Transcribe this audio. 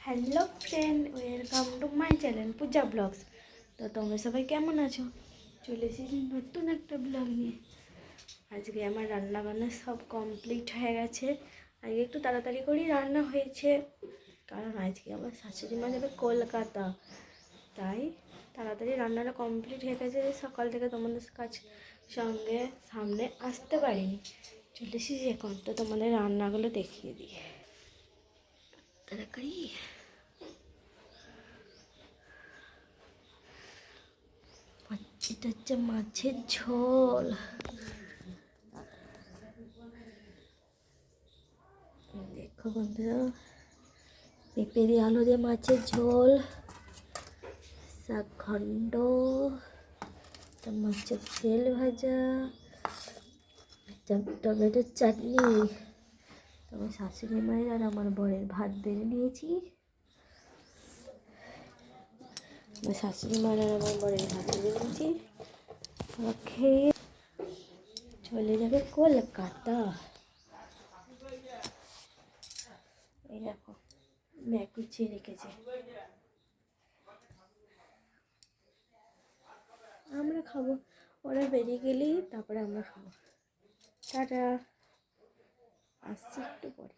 Hello friend, welcome to my channel Puja blogs. তো তোমরা সবাই কেমন আছো? চলে এসেছি নতুন একটা ব্লগ নিয়ে। আজকে আমার রান্না বান্না সব কমপ্লিট হয়ে গেছে। আজকে একটু তাড়াতাড়ি করেই রান্না হয়েছে, কারণ আজকে আমার শাশুড়ি মা যাবে কলকাতা, তাই তাড়াতাড়ি রান্নাটা কমপ্লিট হয়ে গেছে। সকাল থেকে তোমাদের সঙ্গে সামনে আসতে পারিনি, চলে এসেছি এখন। তো তোমাদের রান্নাগুলো দেখিয়ে দিই তাড়াতাড়ি। এটা হচ্ছে মাছের ঝোল। দেখো বন্ধুরা, পেঁপে দিয়ে আলু দিয়ে মাছের ঝোল, শাক ঘন্ট, মাছের তেল ভাজা, টমেটোর চাটনি। তোমার শাশুড়ি মায়ের আর আমার বরের ভাত বেড়ে নিয়েছি। আমার শাশুড়ি মায়ের আর আমার বরের ভাত বেড়ে নিয়েছি। খেয়ে চলে যাবে কলকাতা। এই দেখো ব্যাগ গুছিয়ে রেখেছে। আমরা খাবো, ওরা বেরিয়ে গেলেই তারপরে আমরা খাবো। টাটা, আসছি একটু পরে।